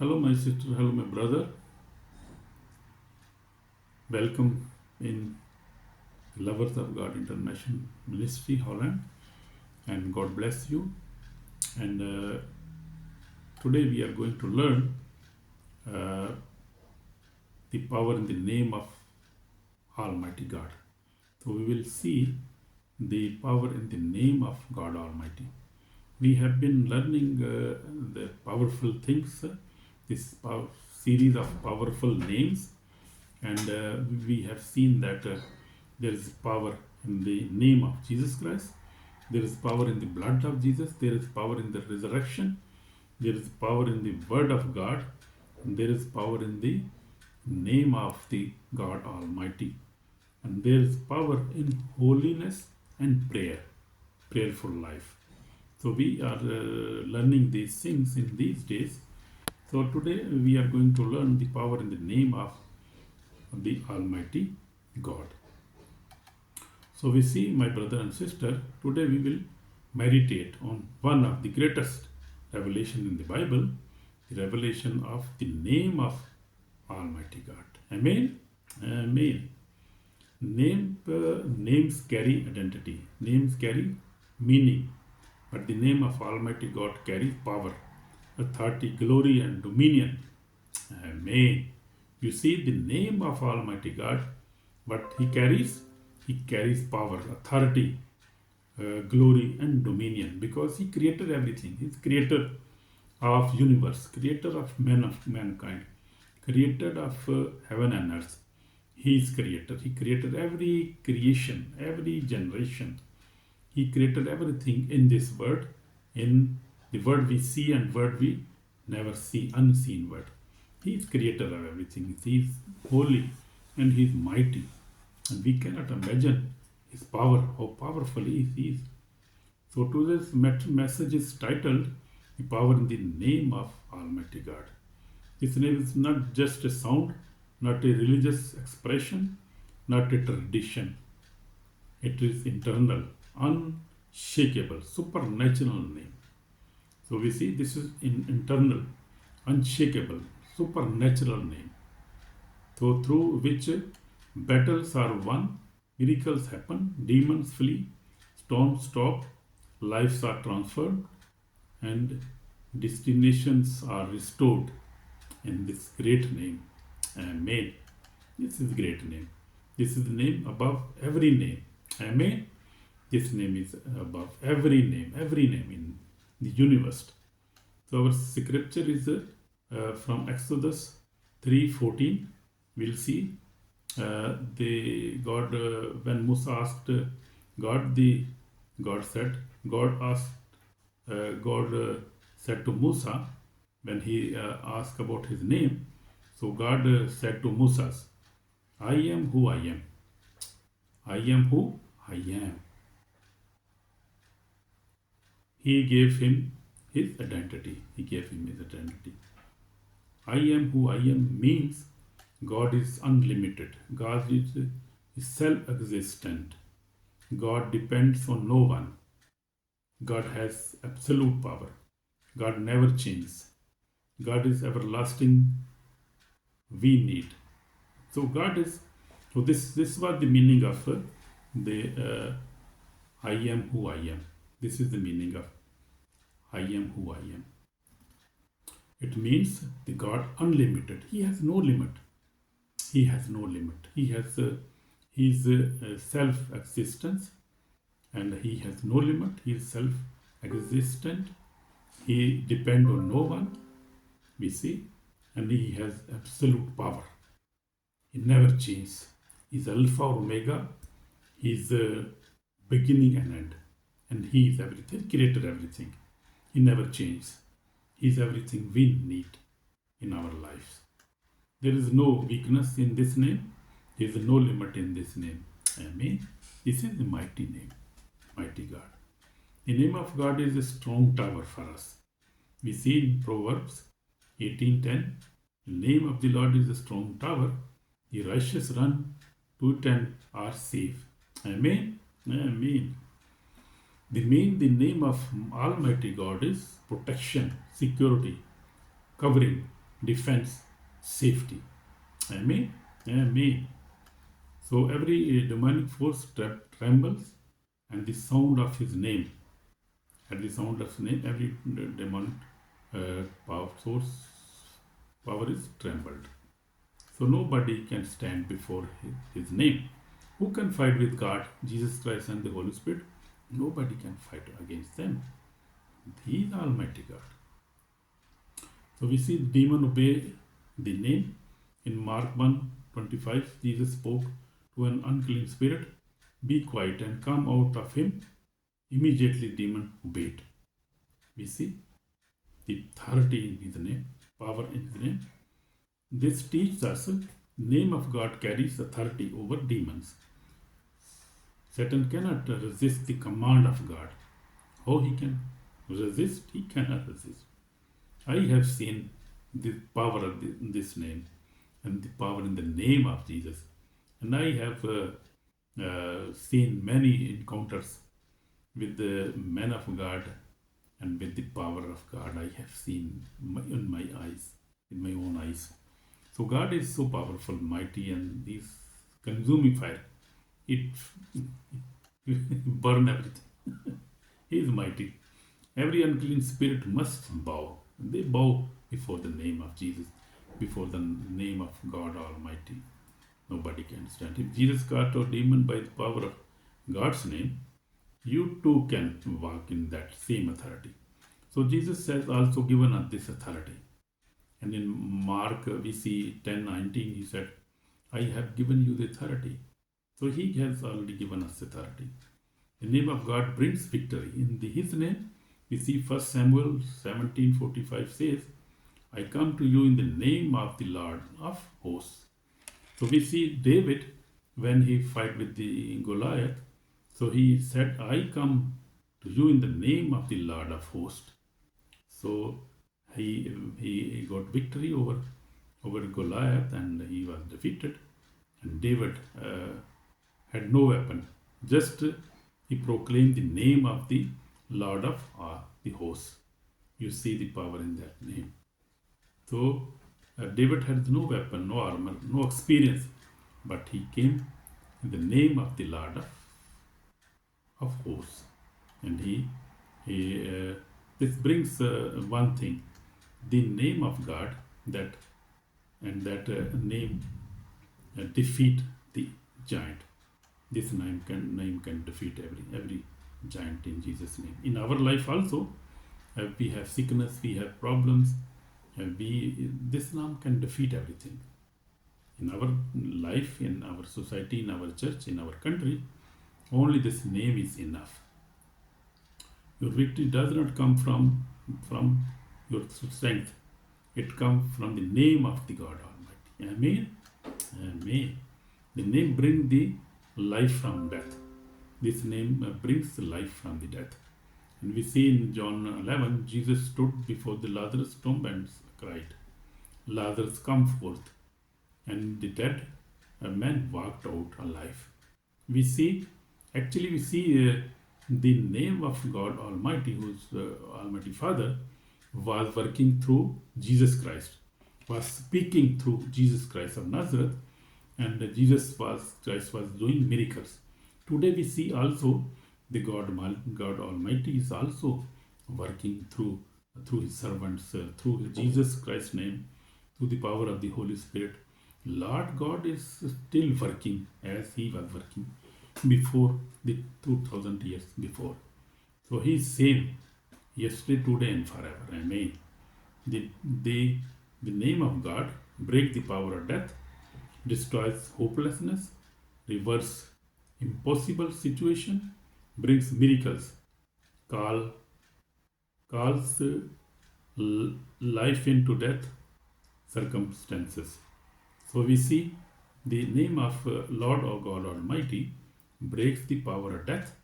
Hello, my sister. Hello, my brother. Welcome in Lovers of God International Ministry Holland, and God bless you. And today we are going to learn uh, the power in the name of Almighty God. So we will see the power in the name of God Almighty. We have been learning the powerful things, this series of powerful names, and we have seen that there is power in the name of Jesus Christ, there is power in the blood of Jesus, there is power in the resurrection, there is power in the word of God, and there is power in the name of the God Almighty, and there is power in holiness and prayerful life. So we are learning these things in these days. So today we are going to learn the power in the name of the Almighty God. So we see, my brother and sister, today we will meditate on one of the greatest revelation in the Bible, the revelation of the name of Almighty God. Amen? Amen. Names carry identity. Names carry meaning. But the name of Almighty God carries power, authority, glory, and dominion. Amen. You see, the name of Almighty God, what He carries power, authority, glory, and dominion, because He created everything. He's creator of universe, creator of mankind, creator of heaven and earth. He is creator. He created every creation, every generation. He created everything in this world, in the world we see and world we never see, unseen world. He is creator of everything. He is holy and He is mighty. And we cannot imagine His power, how powerful He is. So today's message is titled, The Power in the Name of Almighty God. This name is not just a sound, not a religious expression, not a tradition. It is internal, unshakable, supernatural name. So we see this is internal, unshakable, supernatural name. So through which battles are won, miracles happen, demons flee, storms stop, lives are transformed, and destinations are restored in this great name. Amen. This is great name. This is the name above every name. Amen. This name is above every name in the universe. So our scripture is from Exodus 3:14. We'll see when Musa asked God, God said said to Musa when he asked about his name. So God said to Moses, I am who I am. I am who I am. He gave him his identity. I am who I am means God is unlimited. God is self-existent. God depends on no one. God has absolute power. God never changes. God is everlasting. We need. So God is. So this was the meaning of the I am who I am. This is the meaning of I am who I am. It means the God unlimited. He has no limit. He has no limit. He has his self-existence, and He has no limit. He is self-existent. He depends on no one. We see, and He has absolute power. He never changes. He's Alpha Omega. He's beginning and end, and He is everything. He created everything. He never changes. He is everything we need in our lives. There is no weakness in this name. There is no limit in this name. Amen. This is the mighty name, mighty God. The name of God is a strong tower for us. We see in Proverbs 18:10, the name of the Lord is a strong tower. The righteous run to it and are safe. Amen. Amen. The name of Almighty God is protection, security, covering, defense, safety. Amen. Amen. So every demonic force trembles and the sound of his name. At the sound of his name, every demonic power is trembled. So nobody can stand before his name. Who can fight with God, Jesus Christ, and the Holy Spirit? Nobody can fight against them. He is Almighty God. So we see the demon obey the name. In Mark 1:25, Jesus spoke to an unclean spirit, "Be quiet and come out of him." Immediately demon obeyed. We see the authority in his name, power in his name. This teaches us the name of God carries authority over demons. Satan cannot resist the command of God. How he can resist? He cannot resist. I have seen the power of this name and the power in the name of Jesus. And I have seen many encounters with the men of God and with the power of God. I have seen in my eyes, in my own eyes. So God is so powerful, mighty, and this consuming fire, it burn everything. He is mighty. Every unclean spirit must bow. They bow before the name of Jesus, before the name of God Almighty. Nobody can stand. If Jesus cast out demon by the power of God's name, you too can walk in that same authority. So Jesus has also given us this authority. And in Mark, we see 10:19, he said, "I have given you the authority." So he has already given us authority. The name of God brings victory. In his name, we see 1 Samuel 17:45 says, "I come to you in the name of the Lord of hosts." So we see David, when he fight with the Goliath, so he said, "I come to you in the name of the Lord of hosts." So he got victory over Goliath, and he was defeated. And David had no weapon. Just he proclaimed the name of the Lord of the hosts. You see the power in that name. So David had no weapon, no armor, no experience, but he came in the name of the Lord of hosts. And this brings one thing, the name of God, that name defeat the giant. This name can defeat every giant in Jesus' name. In our life also, we have sickness, we have problems, this name can defeat everything. In our life, in our society, in our church, in our country, only this name is enough. Your victory does not come from your strength. It comes from the name of the God Almighty. Amen. Amen. The name brings the life from death. This name brings life from the death. And we see in John 11, Jesus stood before the Lazarus tomb and cried, "Lazarus, come forth." And the dead man walked out alive. We see the name of God Almighty, who's Almighty Father, was working through Jesus Christ, was speaking through Jesus Christ of Nazareth, and Jesus Christ was doing miracles. Today we see also the God Almighty is also working through his servants, through Jesus Christ's name, through the power of the Holy Spirit. Lord God is still working as he was working before the 2000 years before. So he is same yesterday, today, and forever. Amen. The name of God breaks the power of death, destroys hopelessness, reverses impossible situation, brings miracles, calls life into death circumstances. So we see the name of Lord or God Almighty breaks the power of death.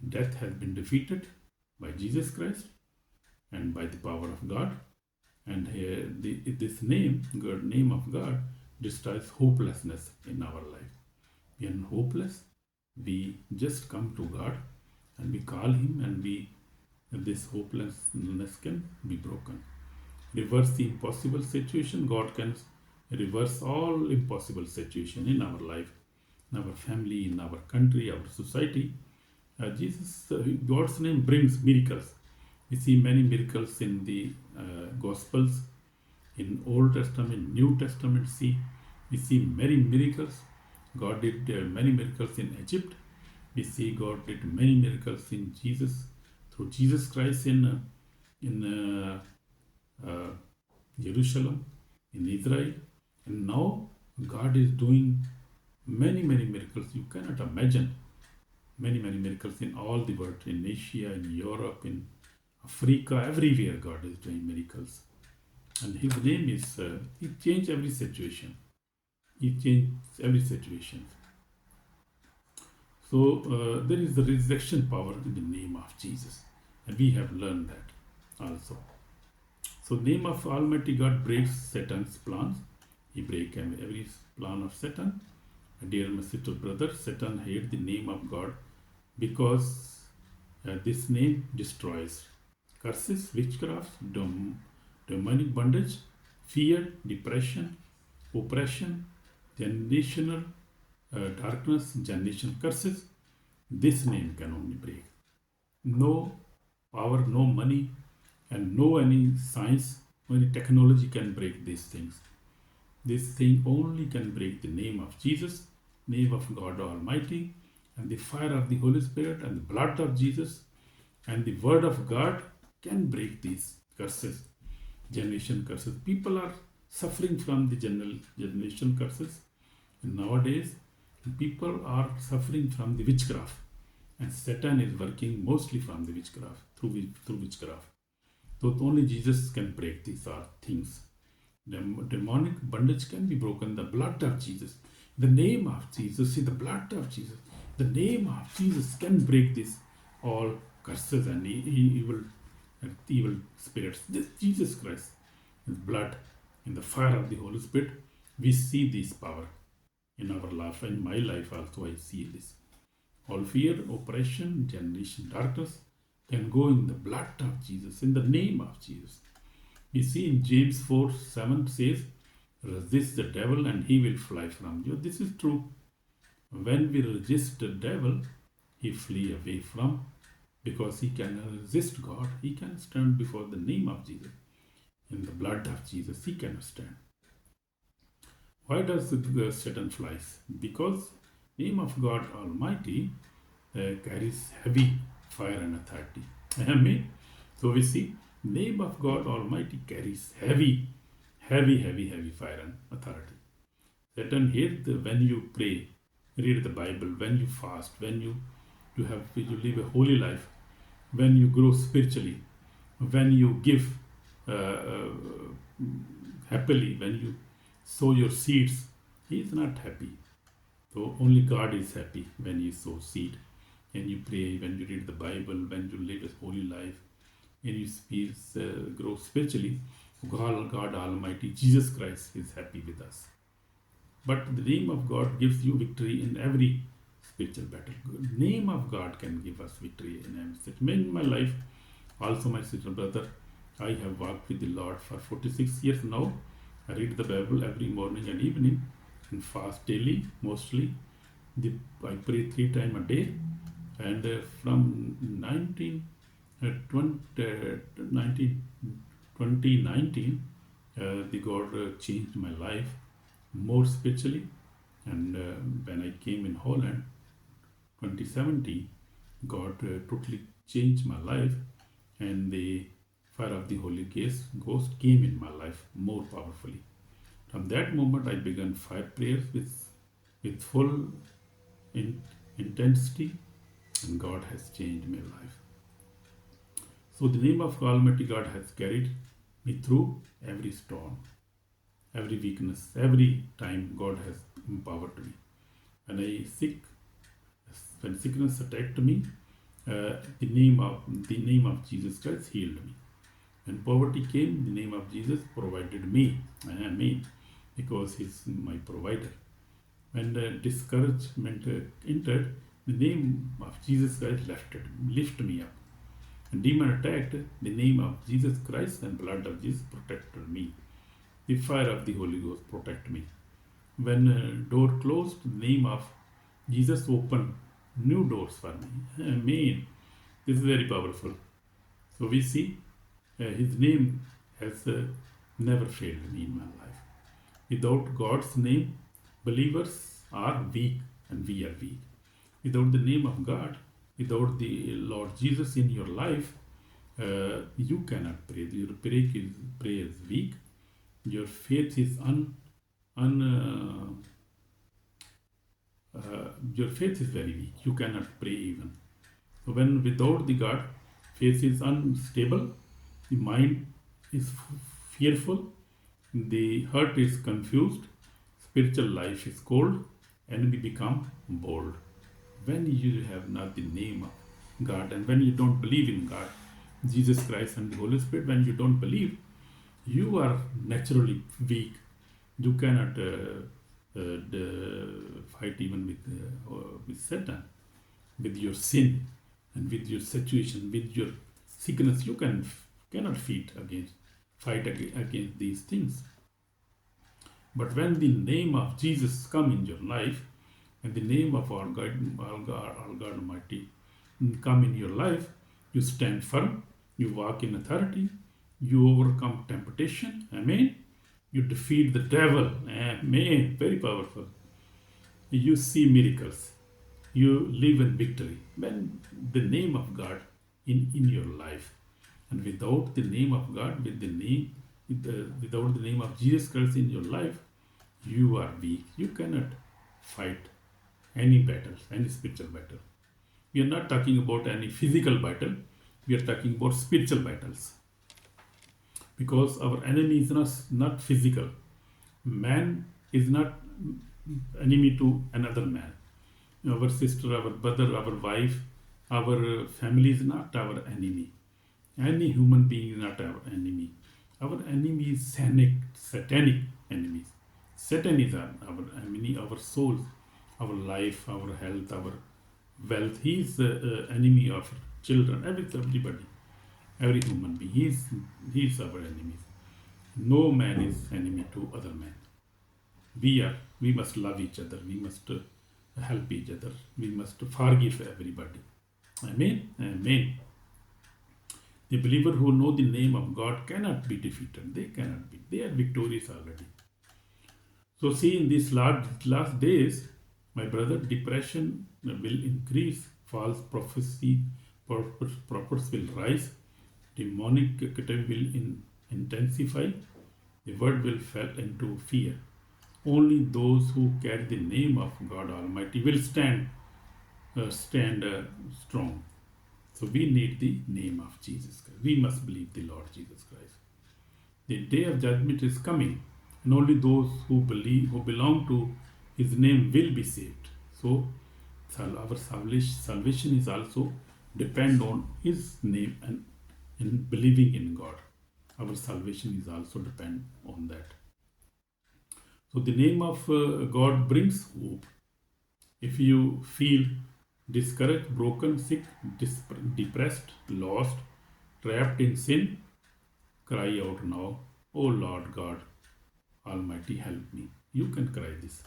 Death has been defeated by Jesus Christ and by the power of God. And this name of God, destroys hopelessness in our life. When hopeless, we just come to God and we call Him, and this hopelessness can be broken. reverse the impossible situation. God can reverse all impossible situation in our life, in our family, in our country, our society. God's name brings miracles. We see many miracles in the Gospels, in Old Testament, New Testament. We see many miracles. God did many miracles in Egypt. We see God did many miracles in Jesus, through Jesus Christ in Jerusalem, in Israel. And now God is doing many miracles. You cannot imagine many miracles in all the world, in Asia, in Europe, in Africa, everywhere God is doing miracles. And His name is, He changed every situation. He changed every situation. So there is the resurrection power in the name of Jesus. And we have learned that also. So name of Almighty God breaks Satan's plans. He breaks every plan of Satan. Dear my sister brother, Satan hates the name of God because this name destroys curses, witchcraft, demonic bondage, fear, depression, oppression, generational darkness, generation curses. This name can only break. No power, no money, and no any science, no any technology can break these things. This thing only can break the name of Jesus, name of God Almighty, and the fire of the Holy Spirit and the blood of Jesus and the word of God can break these curses, generation curses. People are suffering from the generation curses. And nowadays, people are suffering from the witchcraft. And Satan is working mostly from the witchcraft, through witchcraft. So only Jesus can break these things. Demonic bondage can be broken. The blood of Jesus, the name of Jesus, see the blood of Jesus, the name of Jesus can break this all curses and evil spirits. This Jesus Christ, His blood, in the fire of the Holy Spirit, we see this power in our life. In my life also I see this. All fear, oppression, generation, darkness can go in the blood of Jesus, in the name of Jesus. We see in James 4:7 says, resist the devil and he will fly from you. This is true. When we resist the devil, he flee away from, because he cannot resist God. He can stand before the name of Jesus. In the blood of Jesus, he cannot stand. Why does Satan flies? Because name of God Almighty carries heavy fire and authority. Amen. So we see name of God Almighty carries heavy fire and authority. Satan hates when you pray, read the Bible, when you fast, when you live a holy life, when you grow spiritually, when you give happily, when you sow your seeds. He is not happy. So only God is happy when you sow seed, and you pray, when you read the Bible, when you live a holy life, when you grow spiritually. God Almighty, Jesus Christ, is happy with us. But the name of God gives you victory in every spiritual battle. The name of God can give us victory in every situation. In my life, also my sister brother, I have walked with the Lord for 46 years now. I read the Bible every morning and evening and fast daily, mostly. I pray 3 times a day. And from 2019, the God changed my life more spiritually. And when I came in Holland, 2017, God totally changed my life, and the fire of the Holy Ghost came in my life more powerfully. From that moment, I began fire prayers with full intensity, and God has changed my life. So the name of Almighty God has carried me through every storm, every weakness, every time God has empowered me. When sickness attacked me, the name of Jesus Christ healed me. When poverty came, the name of Jesus provided me. Amen. Because He's my provider. When discouragement entered, the name of Jesus Christ lifted me up. Demon attacked, the name of Jesus Christ and blood of Jesus protected me. The fire of the Holy Ghost protect me. When door closed, the name of Jesus opened new doors for me. Amen. This is very powerful. So we see his name has never failed me in my life. Without God's name, believers are weak and we are weak. Without the name of God, without the Lord Jesus in your life, you cannot pray. Your prayer is weak. Your faith is your faith is very weak. You cannot pray even. So when without the God, faith is unstable, the mind is fearful, the heart is confused, spiritual life is cold, and we become bold. When you have not the name of God and when you don't believe in God, Jesus Christ and the Holy Spirit, when you don't believe, you are naturally weak. You cannot fight even with Satan, with your sin and with your situation, with your sickness. You cannot fight against these things. But when the name of Jesus come in your life, and the name of our God Almighty come in your life, you stand firm, you walk in authority, you overcome temptation, amen. You defeat the devil, amen. Very powerful. You see miracles, you live in victory. When the name of God in your life, and without the name of God, without the name of Jesus Christ in your life, you are weak. You cannot fight any battles, any spiritual battle. We are not talking about any physical battle. We are talking about spiritual battles. Because our enemy is not physical. Man is not enemy to another man. Our sister, our brother, our wife, our family is not our enemy. Any human being is not our enemy. Our enemy is satanic enemies. Satan is our enemy, our souls, our life, our health, our wealth. He is the enemy of children, everybody, every human being. He is our enemy. No man is enemy to other man. We must love each other. We must help each other. We must forgive everybody. Amen. Amen. The believer who know the name of God cannot be defeated. They cannot be. They are victorious already. So see, in these last days, my brother, depression will increase, false prophecy, prophets will rise, demonic activity will intensify, the world will fall into fear. Only those who carry the name of God Almighty will stand strong. So we need the name of Jesus Christ. We must believe the Lord Jesus Christ. The day of judgment is coming, and only those who belong to His name will be saved. So our salvation is also depend on His name and in believing in God. Our salvation is also depend on that. So the name of God brings hope. If you feel discouraged, broken, sick, depressed, lost, trapped in sin, cry out now, "Oh Lord God Almighty, help me." You can cry this.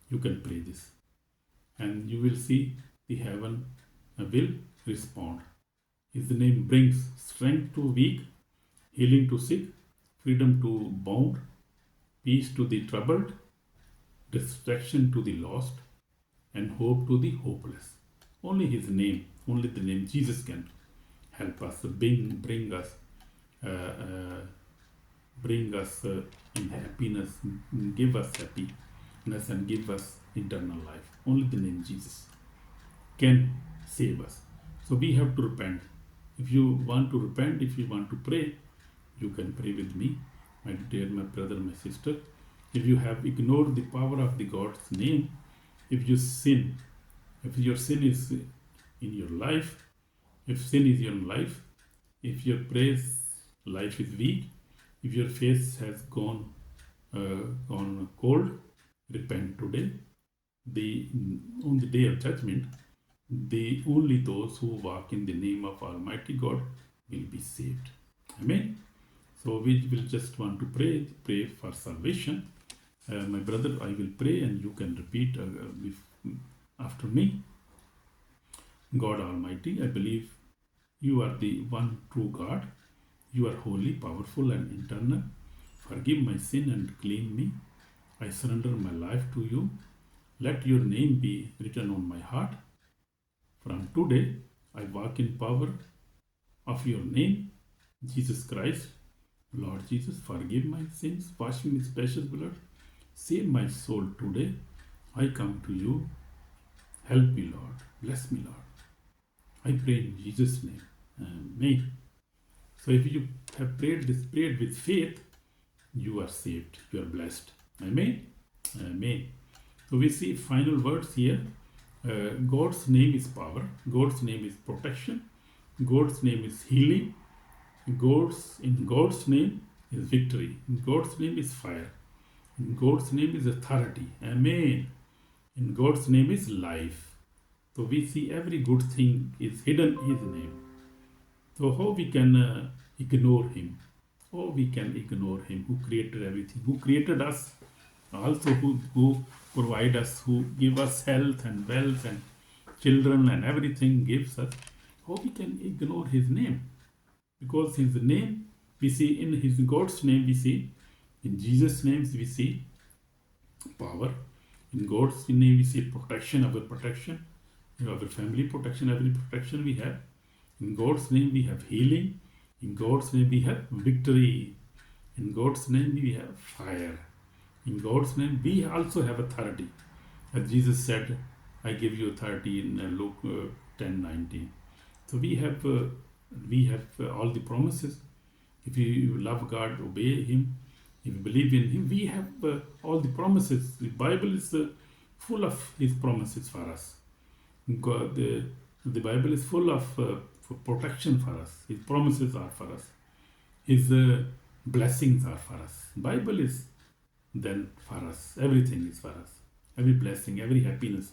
You can pray this. And you will see the heaven will respond. His name brings strength to weak, healing to sick, freedom to bound, peace to the troubled, distraction to the lost, and hope to the hopeless. Only His name, only the name Jesus can help us, bring us in happiness, give us happiness, and give us eternal life. Only the name Jesus can save us. So we have to repent. If you want to repent, if you want to pray, you can pray with me, my brother, my sister. If you have ignored the power of the God's name, if your sin is in your life, if sin is in your life, if your praise life is weak, if your face has gone cold, repent today. On the day of judgment, only those who walk in the name of Almighty God will be saved. Amen. So we will just want to pray for salvation. My brother, I will pray and you can repeat after me. God Almighty, I believe you are the one true God. You are holy, powerful, and eternal. Forgive my sin and clean me. I surrender my life to you. Let your name be written on my heart. From today, I walk in power of your name, Jesus Christ. Lord Jesus, forgive my sins, wash me with precious blood. Save my soul today. I come to you. Help me, Lord. Bless me, Lord. I pray in Jesus' name. Amen. So if you have prayed this prayer with faith, you are saved. You are blessed. Amen. Amen. So we see final words here. God's name is power. God's name is protection. God's name is healing. In God's name is victory. In God's name is fire. In God's name is authority. Amen. In God's name is life. So we see every good thing is hidden in His name. So how we can ignore Him? Oh, we can ignore Him who created everything, who created us, also who provide us, who give us health and wealth and children and everything gives us. How we can ignore His name? Because His name, we see in His God's name, we see in Jesus' name, we see power. In God's name, we see protection, our protection, our family protection, every protection we have. In God's name, we have healing. In God's name, we have victory. In God's name, we have fire. In God's name, we also have authority. As Jesus said, I give you authority in Luke 10:19. So we have all the promises. If you love God, obey Him. If you believe in Him, we have all the promises. The Bible is full of His promises for us. God, the Bible is full of protection for us. His promises are for us. His blessings are for us. Bible is then for us. Everything is for us. Every blessing, every happiness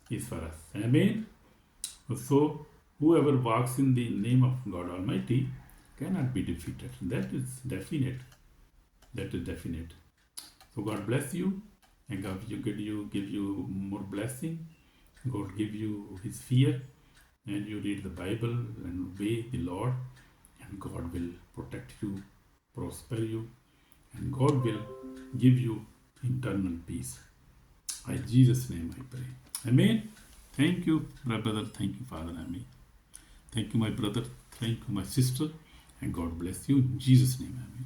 is for us. Amen. So whoever walks in the name of God Almighty cannot be defeated. That is definite. That is definite. So God bless you, and God give you more blessing. God give you His fear, and you read the Bible and obey the Lord, and God will protect you, prosper you, and God will give you internal peace. In Jesus' name I pray. Amen. Thank you, my brother. Thank you, Father. Amen. Thank you, my brother. Thank you, my sister. And God bless you. In Jesus' name. Amen.